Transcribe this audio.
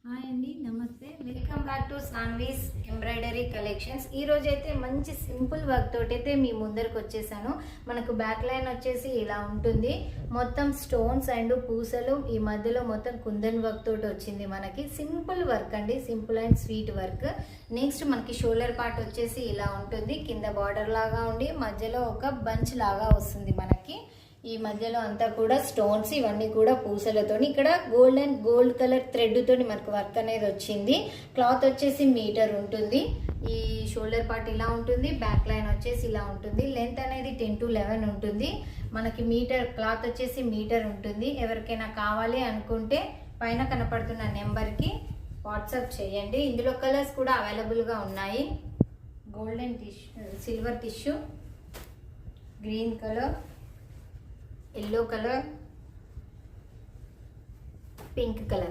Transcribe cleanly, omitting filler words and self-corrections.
Hi అండి, నమస్తే. Welcome back to Saanvi's embroidery collections. ఈ రోజు అయితే మంచి సింపుల్ వర్క్ తోటి అయితే మీ ముందరకు వచ్చేసాను. మనకు బ్యాక్ లైన్ వచ్చేసి ఇలా ఉంటుంది. మొత్తం స్టోన్స్ అండ్ పూసలు, ఈ మధ్యలో మొత్తం కుందన్ వర్క్ తోటి వచ్చింది. మనకి సింపుల్ వర్క్ అండి, simple and sweet work. Next మనకి షోల్డర్ పార్ట్ వచ్చేసి ఇలా ఉంటుంది. కింద బార్డర్ లాగా ఉండి మధ్యలో ఒక బంచ్ లాగా వస్తుంది. మనకి ఈ మధ్యలో అంతా కూడా స్టోన్స్, ఇవన్నీ కూడా పూసలతోని, ఇక్కడ గోల్డ్ కలర్ థ్రెడ్ తోని మనకు వర్క్ అనేది వచ్చింది. క్లాత్ వచ్చేసి మీటర్ ఉంటుంది. ఈ షోల్డర్ పార్ట్ ఇలా ఉంటుంది, బ్యాక్ లైన్ వచ్చేసి ఇలా ఉంటుంది. లెంత్ అనేది 10 to 11 ఉంటుంది. మనకి మీటర్ క్లాత్ వచ్చేసి మీటర్ ఉంటుంది. ఎవరికైనా కావాలి అనుకుంటే పైన కనపడుతున్న నెంబర్కి వాట్సాప్ చేయండి. ఇందులో కలర్స్ కూడా అవైలబుల్గా ఉన్నాయి. Golden tissue, silver tissue, green colour, yellow color, pink color.